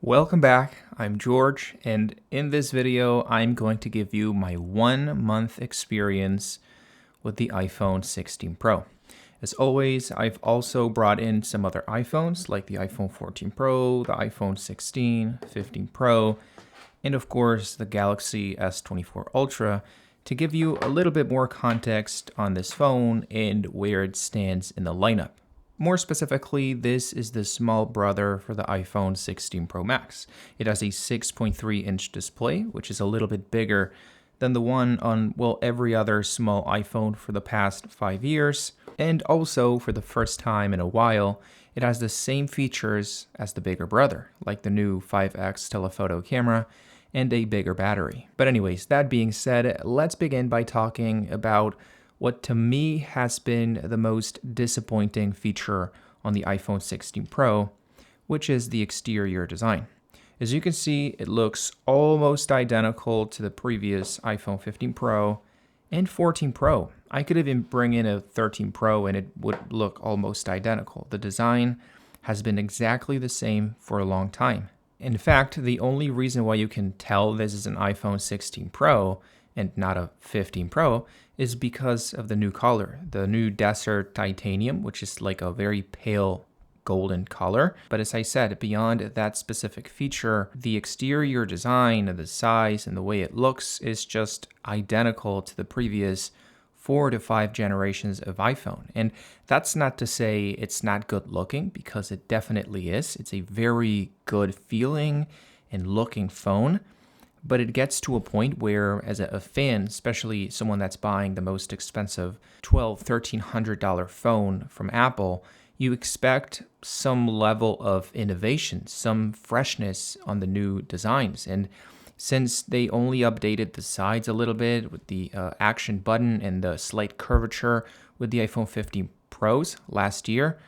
Welcome back, I'm George, and in this video, I'm going to give you my 1 month experience with the iPhone 16 Pro. As always, I've also brought in some other iPhones like the iPhone 14 Pro, the iPhone 16, 15 Pro, and of course the Galaxy S24 Ultra to give you a little bit more context on this phone and where it stands in the lineup. More specifically, this is the small brother for the iPhone 16 Pro Max. It has a 6.3-inch display, which is a little bit bigger than the one on, well, every other small iPhone for the past 5 years. And also, for the first time in a while, it has the same features as the bigger brother, like the new 5x telephoto camera and a bigger battery. But anyways, that being said, let's begin by talking about what to me has been the most disappointing feature on the iPhone 16 Pro, which is the exterior design. As you can see, it looks almost identical to the previous iPhone 15 Pro and 14 Pro. I could even bring in a 13 Pro and it would look almost identical. The design has been exactly the same for a long time. In fact, the only reason why you can tell this is an iPhone 16 Pro and not a 15 Pro is because of the new color, the new Desert Titanium, which is like a very pale golden color. But as I said, beyond that specific feature, the exterior design, the size, and the way it looks is just identical to the previous 4 to 5 generations of iPhone. And that's not to say it's not good looking, because it definitely is. It's a very good feeling and looking phone. But it gets to a point where, as a fan, especially someone that's buying the most expensive $1,200-$1,300 phone from Apple, you expect some level of innovation, some freshness on the new designs. And since they only updated the sides a little bit with the action button and the slight curvature with the iPhone 15 Pros last year,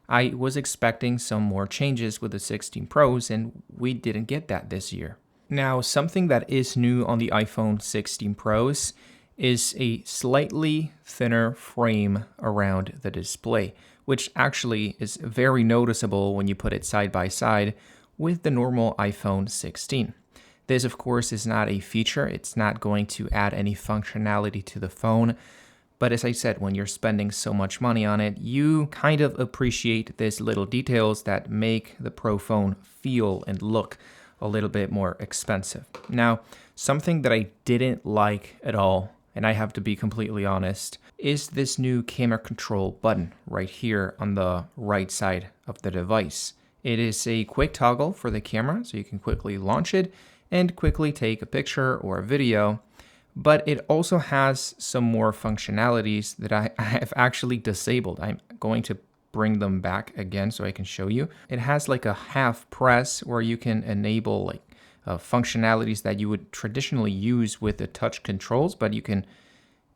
I was expecting some more changes with the 16 Pros, and we didn't get that this year. Now, something that is new on the iPhone 16 Pros is a slightly thinner frame around the display, which actually is very noticeable when you put it side by side with the normal iPhone 16. This, of course, is not a feature. It's not going to add any functionality to the phone. But as I said, when you're spending so much money on it, you kind of appreciate these little details that make the Pro phone feel and look a little bit more expensive. Now, something that I didn't like at all, and I have to be completely honest, is this new camera control button right here on the right side of the device. It is a quick toggle for the camera, so you can quickly launch it and quickly take a picture or a video, but it also has some more functionalities that I have actually disabled. I'm going to bring them back again so I can show you. It has like a half press where you can enable like functionalities that you would traditionally use with the touch controls, but you can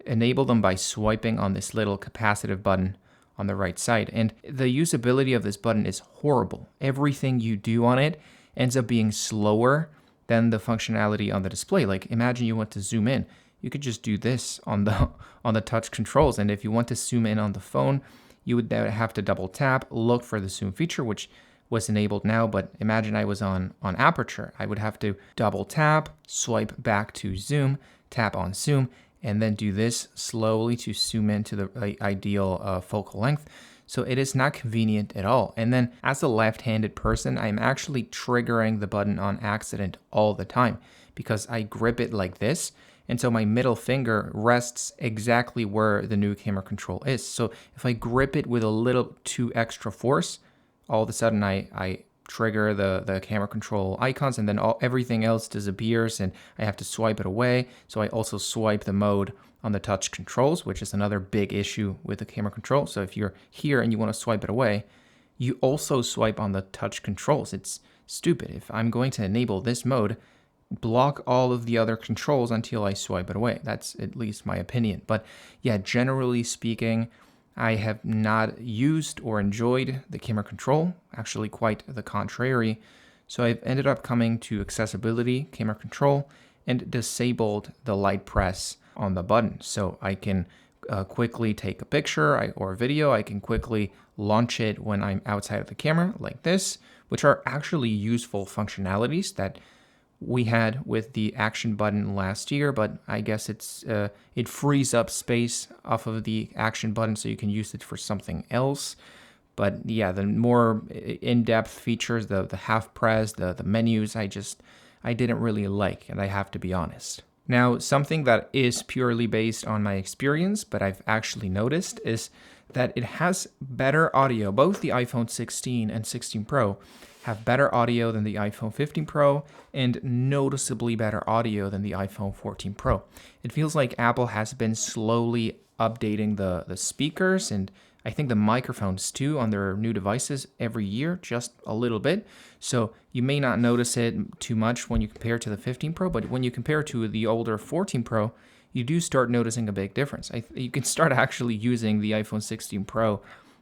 enable them by swiping on this little capacitive button on the right side. And the usability of this button is horrible. Everything you do on it ends up being slower than the functionality on the display. Like, imagine you want to zoom in. You could just do this on the touch controls. And if you want to zoom in on the phone, you would have to double tap, look for the zoom feature, which was enabled now, but imagine I was on aperture. I would have to double tap, swipe back to zoom, tap on zoom, and then do this slowly to zoom into the ideal focal length. So it is not convenient at all. And then as a left-handed person, I'm actually triggering the button on accident all the time because I grip it like this. And so my middle finger rests exactly where the new camera control is. So if I grip it with a little too extra force, all of a sudden I trigger the camera control icons, and then everything else disappears and I have to swipe it away. So I also swipe the mode on the touch controls, which is another big issue with the camera control. So if you're here and you want to swipe it away, you also swipe on the touch controls. It's stupid. If I'm going to enable this mode, block all of the other controls until I swipe it away. That's at least my opinion. But yeah, generally speaking, I have not used or enjoyed the camera control, actually quite the contrary. So I've ended up coming to accessibility, camera control, and disabled the light press on the button. So I can quickly take a picture or a video. I can quickly launch it when I'm outside of the camera like this, which are actually useful functionalities that we had with the action button last year, but I guess it frees up space off of the action button so you can use it for something else. But yeah, the more in-depth features, the half press, the menus, I didn't really like, and I have to be honest. Now, something that is purely based on my experience, but I've actually noticed, is that it has better audio. Both the iPhone 16 and 16 Pro have better audio than the iPhone 15 Pro and noticeably better audio than the iPhone 14 Pro. It feels like Apple has been slowly updating the speakers and I think the microphones too on their new devices every year, just a little bit. So you may not notice it too much when you compare to the 15 Pro, but when you compare to the older 14 Pro, you do start noticing a big difference. You can start actually using the iPhone 16 Pro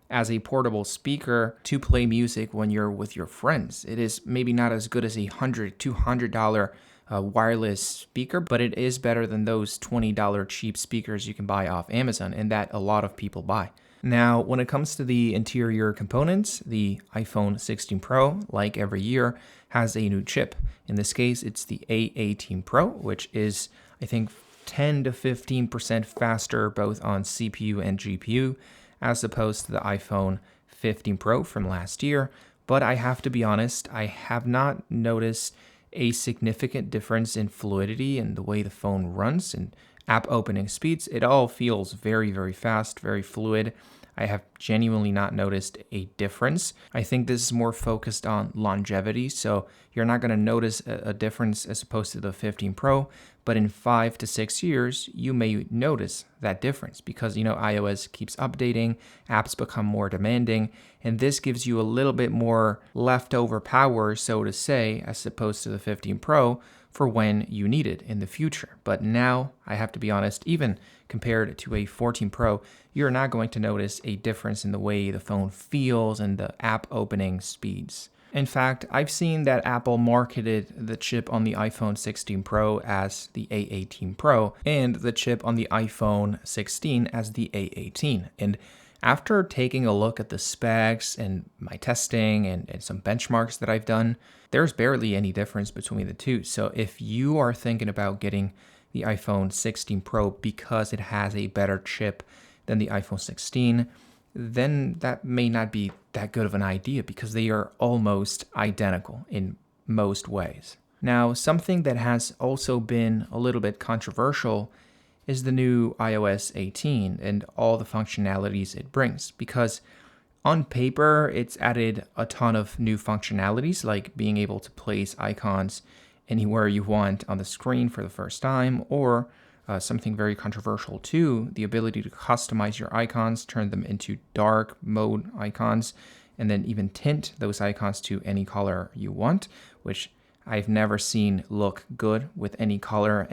as a portable speaker to play music when you're with your friends. It is maybe not as good as a $100, $200 wireless speaker, but it is better than those $20 cheap speakers you can buy off Amazon, and that a lot of people buy. Now, when it comes to the interior components, the iPhone 16 Pro, like every year, has a new chip. In this case, it's the A18 Pro, which is, I think, 10 to 15% faster both on CPU and GPU, as opposed to the iPhone 15 Pro from last year. But I have to be honest, I have not noticed a significant difference in fluidity and the way the phone runs and app opening speeds. It all feels very, very fast, very fluid. I have genuinely not noticed a difference. I think this is more focused on longevity, so you're not going to notice a difference as opposed to the 15 Pro, but in 5 to 6 years, you may notice that difference because, iOS keeps updating, apps become more demanding, and this gives you a little bit more leftover power, so to say, as opposed to the 15 Pro, for when you need it in the future. But now, I have to be honest, even compared to a 14 Pro, you're not going to notice a difference in the way the phone feels and the app opening speeds. In fact, I've seen that Apple marketed the chip on the iPhone 16 Pro as the A18 Pro and the chip on the iPhone 16 as the A18. And after taking a look at the specs and my testing and some benchmarks that I've done, there's barely any difference between the two. So if you are thinking about getting the iPhone 16 Pro because it has a better chip than the iPhone 16, then that may not be that good of an idea because they are almost identical in most ways. Now, something that has also been a little bit controversial is the new iOS 18 and all the functionalities it brings, because on paper, it's added a ton of new functionalities, like being able to place icons anywhere you want on the screen for the first time, or something very controversial too, the ability to customize your icons, turn them into dark mode icons, and then even tint those icons to any color you want, which I've never seen look good with any color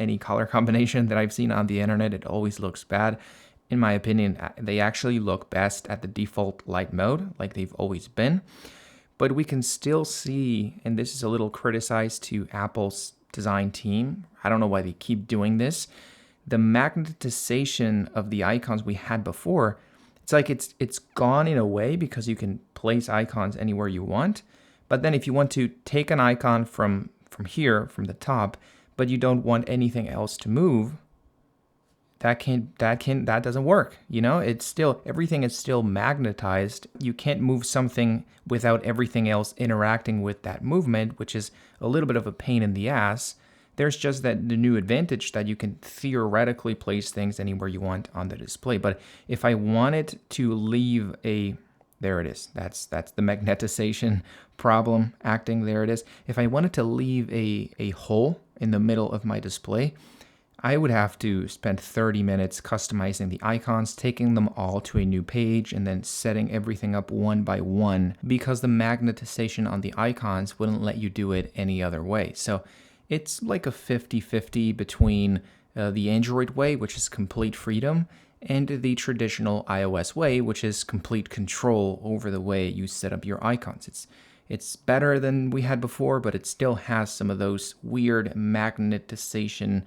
combination that I've seen on the internet. It always looks bad. In my opinion, they actually look best at the default light mode, like they've always been. But we can still see, and this is a little criticized to Apple's design team, I don't know why they keep doing this, the magnetization of the icons we had before, it's like it's gone in a way because you can place icons anywhere you want. But then if you want to take an icon from here, from the top, but you don't want anything else to move, that doesn't work. It's still, everything is still magnetized. You can't move something without everything else interacting with that movement, which is a little bit of a pain in the ass. There's just the new advantage that you can theoretically place things anywhere you want on the display. But if I wanted to leave there it is. That's the magnetization problem acting. There it is. If I wanted to leave a hole in the middle of my display, I would have to spend 30 minutes customizing the icons, taking them all to a new page, and then setting everything up one by one because the magnetization on the icons wouldn't let you do it any other way. So it's like a 50-50 between the Android way, which is complete freedom, and the traditional iOS way, which is complete control over the way you set up your icons. It's better than we had before, but it still has some of those weird magnetization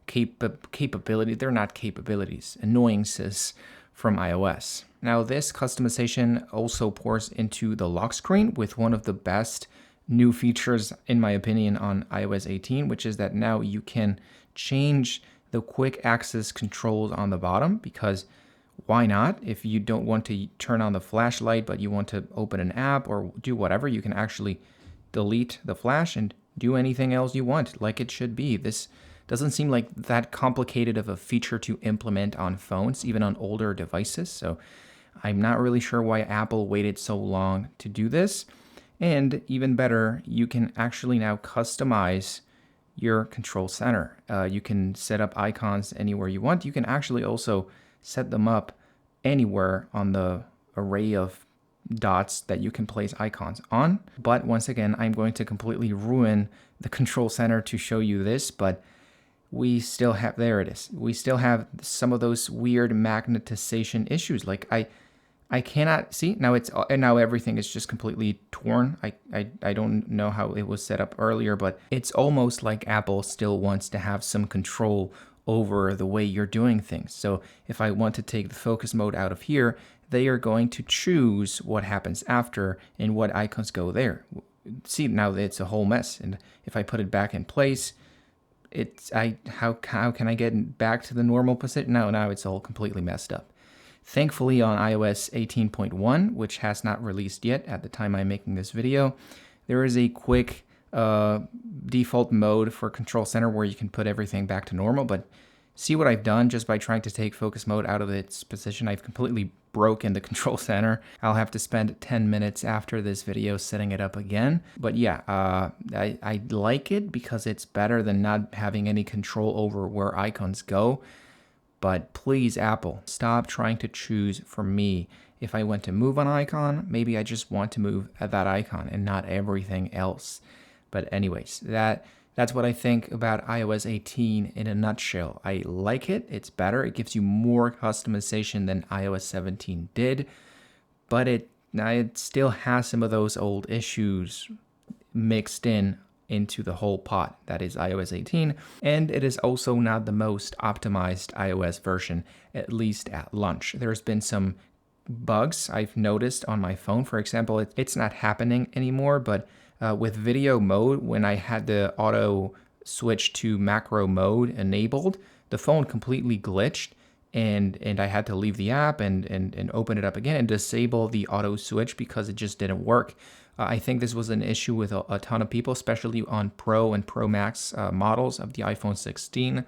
capability. They're not capabilities, annoyances from iOS. Now this customization also pours into the lock screen with one of the best new features, in my opinion, on iOS 18, which is that now you can change the quick access controls on the bottom, because why not? If you don't want to turn on the flashlight, but you want to open an app or do whatever, you can actually delete the flash and do anything else you want, like it should be. This doesn't seem like that complicated of a feature to implement on phones, even on older devices. So I'm not really sure why Apple waited so long to do this. And even better, you can actually now customize your control center. You can set up icons anywhere you want. You can actually also set them up anywhere on the array of dots that you can place icons on. But once again, I'm going to completely ruin the control center to show you this, but we still have, there it is. We still have some of those weird magnetization issues. Like I cannot see now. Now everything is just completely torn. I don't know how it was set up earlier, but it's almost like Apple still wants to have some control over the way you're doing things. So if I want to take the focus mode out of here, they are going to choose what happens after and what icons go there. See, now it's a whole mess. And if I put it back in place, how can I get back to the normal position? Now it's all completely messed up. Thankfully, on iOS 18.1, which has not released yet at the time I'm making this video, there is a quick default mode for Control Center where you can put everything back to normal. But see what I've done just by trying to take focus mode out of its position? I've completely broken the Control Center. I'll have to spend 10 minutes after this video setting it up again. But yeah, I like it because it's better than not having any control over where icons go. But please, Apple, stop trying to choose for me. If I want to move an icon, maybe I just want to move at that icon and not everything else. But anyways, that's what I think about iOS 18 in a nutshell. I like it. It's better. It gives you more customization than iOS 17 did. But it still has some of those old issues mixed into the whole pot that is iOS 18, and it is also not the most optimized iOS version, at least at launch. There's been some bugs I've noticed on my phone. For example, it's not happening anymore, but with video mode, when I had the auto switch to macro mode enabled, the phone completely glitched, and I had to leave the app and open it up again and disable the auto switch because it just didn't work. I think this was an issue with a ton of people, especially on Pro and Pro Max models of the iPhone 16.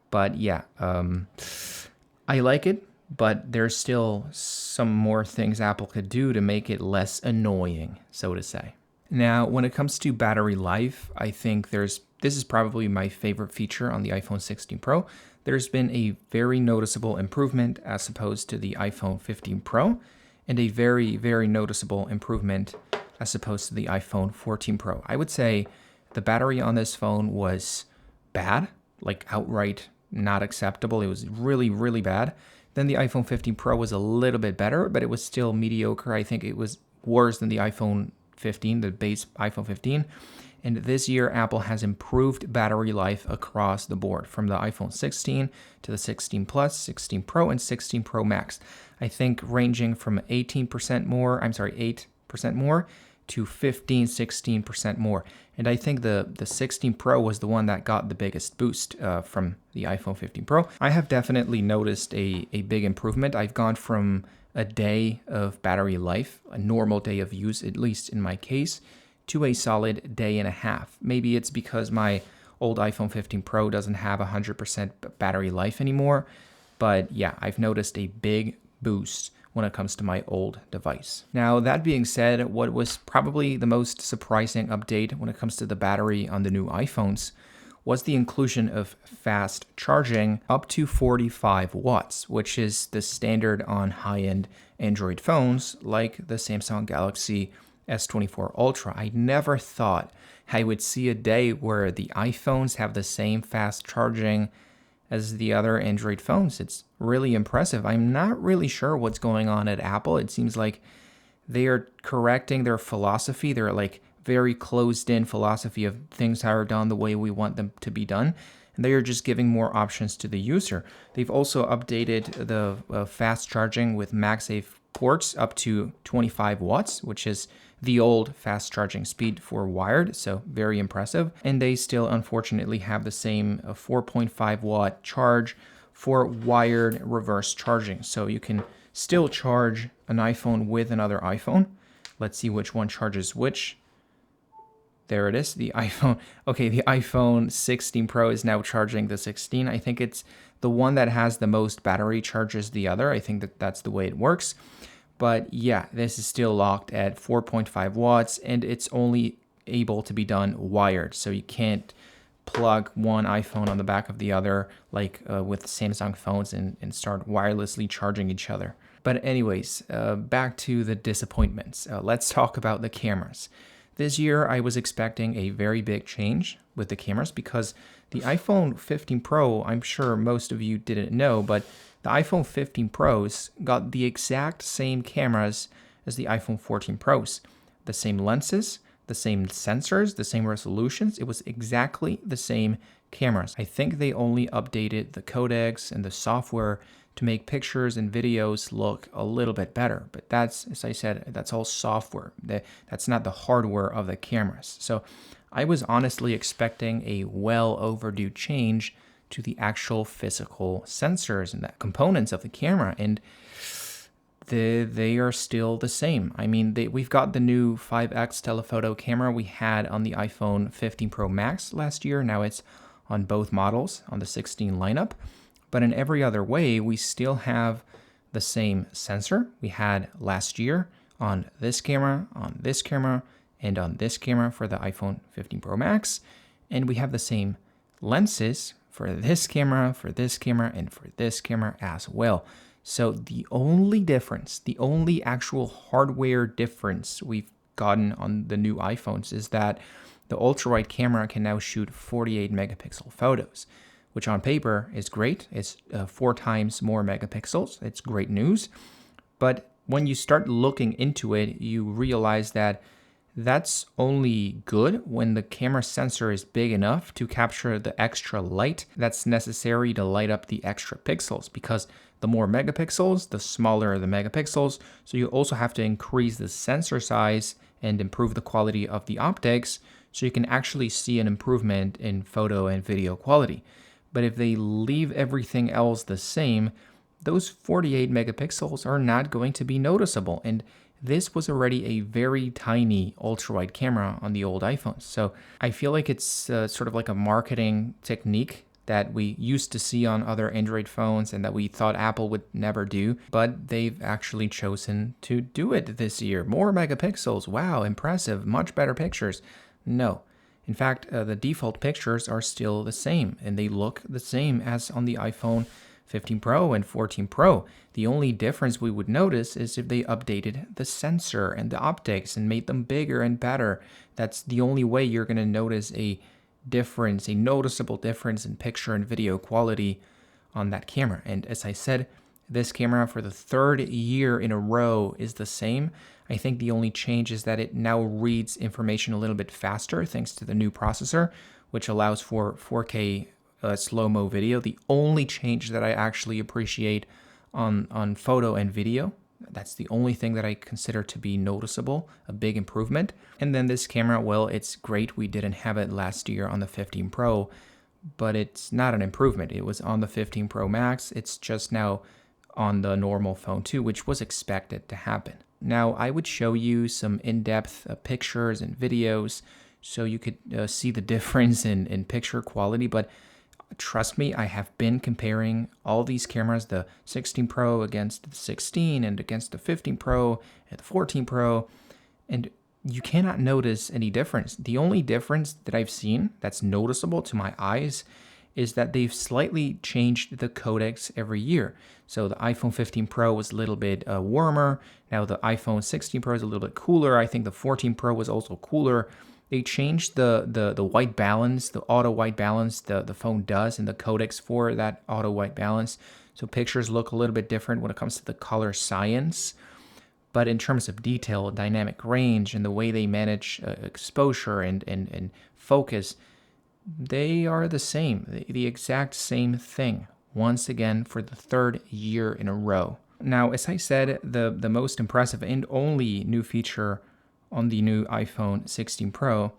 But yeah, I like it, but there's still some more things Apple could do to make it less annoying, so to say. Now, when it comes to battery life, I think this is probably my favorite feature on the iPhone 16 Pro. There's been a very noticeable improvement as opposed to the iPhone 15 Pro, and a very, very noticeable improvement as opposed to the iPhone 14 Pro. I would say the battery on this phone was bad, like outright not acceptable. It was really, really bad. Then the iPhone 15 Pro was a little bit better, but it was still mediocre. I think it was worse than the iPhone 15, the base iPhone 15. And this year, Apple has improved battery life across the board, from the iPhone 16 to the 16 Plus, 16 Pro, and 16 Pro Max. I think ranging from 8% more to 16% more. And I think the 16 Pro was the one that got the biggest boost from the iPhone 15 Pro. I have definitely noticed a big improvement. I've gone from a day of battery life, a normal day of use, at least in my case, to a solid day and a half. Maybe it's because my old iPhone 15 Pro doesn't have 100% battery life anymore. But yeah, I've noticed a big boost when it comes to my old device. Now, that being said, what was probably the most surprising update when it comes to the battery on the new iPhones was the inclusion of fast charging up to 45 watts, which is the standard on high-end Android phones like the Samsung Galaxy S24 Ultra. I never thought I would see a day where the iPhones have the same fast charging as the other Android phones. It's really impressive. I'm not really sure what's going on at Apple. It seems like they are correcting their philosophy. They're like very closed-in philosophy of things are done the way we want them to be done. And they are just giving more options to the user. They've also updated the fast charging with MagSafe ports up to 25 watts, which is the old fast charging speed for wired, so very impressive. And they still unfortunately have the same 4.5 watt charge for wired reverse charging. So you can still charge an iPhone with another iPhone. Let's see which one charges which. There it is, the iPhone. Okay, the iPhone 16 Pro is now charging the 16. I think it's the one that has the most battery charges the other. I think that's the way it works. But yeah, this is still locked at 4.5 watts, and it's only able to be done wired. So you can't plug one iPhone on the back of the other like with Samsung phones and start wirelessly charging each other. But anyways, back to the disappointments. Let's talk about the cameras. This year, I was expecting a very big change with the cameras because the iPhone 15 Pro, I'm sure most of you didn't know, but the iPhone 15 Pros got the exact same cameras as the iPhone 14 Pros. The same lenses, the same sensors, the same resolutions. It was exactly the same cameras. I think they only updated the codecs and the software to make pictures and videos look a little bit better. But that's, as I said, that's all software. That's not the hardware of the cameras. So I was honestly expecting a well overdue change to the actual physical sensors and the components of the camera. And they are still the same. I mean, we've got the new 5x telephoto camera we had on the iPhone 15 Pro Max last year. Now it's on both models on the 16 lineup. But in every other way, we still have the same sensor we had last year on this camera, and on this camera for the iPhone 15 Pro Max. And we have the same lenses for this camera, and for this camera as well. So the only difference, the only actual hardware difference we've gotten on the new iPhones is that the ultra-wide camera can now shoot 48 megapixel photos, which on paper is great. It's 4 times more megapixels. It's great news. But when you start looking into it, you realize that that's only good when the camera sensor is big enough to capture the extra light that's necessary to light up the extra pixels, because the more megapixels, the smaller the megapixels. So you also have to increase the sensor size and improve the quality of the optics so you can actually see an improvement in photo and video quality. But if they leave everything else the same, those 48 megapixels are not going to be noticeable. And this was already a very tiny ultra-wide camera on the old iPhones. So I feel like it's sort of like a marketing technique that we used to see on other Android phones and that we thought Apple would never do. But they've actually chosen to do it this year. More megapixels. Wow, impressive. Much better pictures. No. In fact, the default pictures are still the same, and they look the same as on the iPhone 15 Pro and 14 Pro. The only difference we would notice is if they updated the sensor and the optics and made them bigger and better. That's the only way you're going to notice a difference, a noticeable difference in picture and video quality on that camera. And as I said, this camera for the 3rd year in a row is the same. I think the only change is that it now reads information a little bit faster thanks to the new processor, which allows for 4K slow-mo video. The only change that I actually appreciate on photo and video. That's the only thing that I consider to be noticeable, a big improvement. And then this camera, well, it's great. We didn't have it last year on the 15 Pro, but it's not an improvement. It was on the 15 Pro Max. It's just now on the normal phone too, which was expected to happen. Now, I would show you some in-depth pictures and videos so you could see the difference in picture quality, but trust me, I have been comparing all these cameras, the 16 Pro against the 16 and against the 15 Pro and the 14 Pro, and you cannot notice any difference. The only difference that I've seen that's noticeable to my eyes is that they've slightly changed the codecs every year. So the iPhone 15 Pro was a little bit warmer. Now the iPhone 16 Pro is a little bit cooler. I think the 14 Pro was also cooler. They changed the white balance, the auto white balance the phone does, and the codecs for that auto white balance. So pictures look a little bit different when it comes to the color science. But in terms of detail, dynamic range, and the way they manage exposure and focus, they are the same, the exact same thing, once again for the third year in a row. Now, as I said, the most impressive and only new feature on the new iPhone 16 Pro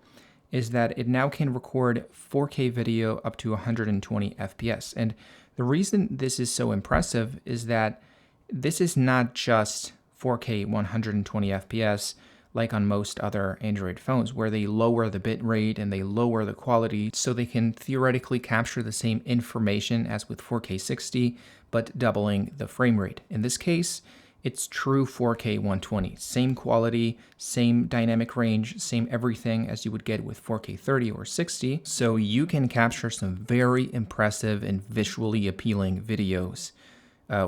is that it now can record 4K video up to 120 FPS. And the reason this is so impressive is that this is not just 4K 120 FPS like on most other Android phones, where they lower the bit rate and they lower the quality so they can theoretically capture the same information as with 4K 60, but doubling the frame rate. In this case, it's true 4K 120. Same quality, same dynamic range, same everything as you would get with 4K 30 or 60. So you can capture some very impressive and visually appealing videos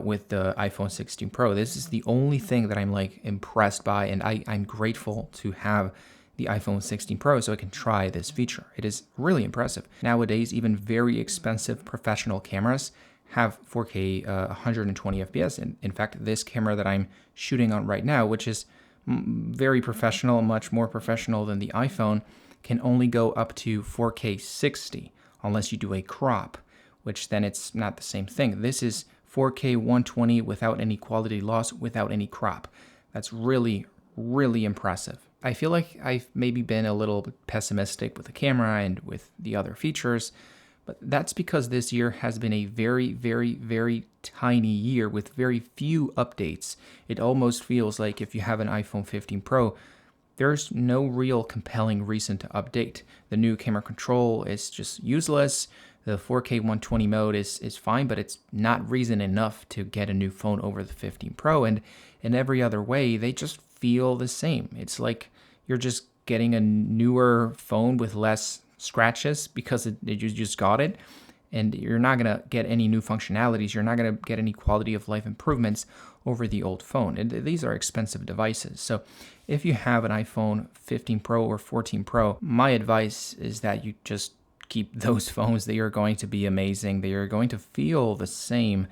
with the iPhone 16 Pro. This is the only thing that I'm like impressed by, and I'm grateful to have the iPhone 16 Pro so I can try this feature. It is really impressive. Nowadays, even very expensive professional cameras have 4K 120 FPS. And in fact, this camera that I'm shooting on right now, which is very professional, much more professional than the iPhone, can only go up to 4K 60 unless you do a crop, which then it's not the same thing. This is 4K 120 without any quality loss, without any crop. That's really, really impressive. I feel like I've maybe been a little bit pessimistic with the camera and with the other features, but that's because this year has been a very, very, very tiny year with very few updates. It almost feels like if you have an iPhone 15 Pro, there's no real compelling reason to update. The new camera control is just useless. The 4K 120 mode is fine, but it's not reason enough to get a new phone over the 15 Pro. And in every other way, they just feel the same. It's like you're just getting a newer phone with less scratches because you just got it. And you're not going to get any new functionalities. You're not going to get any quality of life improvements over the old phone. And these are expensive devices. So if you have an iPhone 15 Pro or 14 Pro, my advice is that you just keep those phones. They are going to be amazing. They are going to feel the same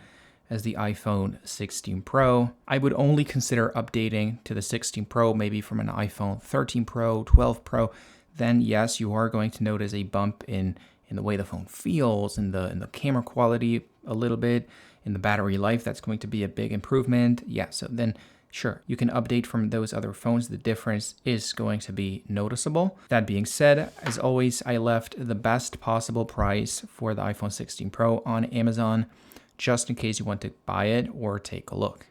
as the iPhone 16 Pro. I would only consider updating to the 16 Pro, maybe from an iPhone 13 Pro, 12 Pro. Then yes, you are going to notice a bump in the way the phone feels, in the camera quality a little bit, in the battery life. That's going to be a big improvement. Yeah, so then sure, you can update from those other phones. The difference is going to be noticeable. That being said, as always, I left the best possible price for the iPhone 16 Pro on Amazon, just in case you want to buy it or take a look.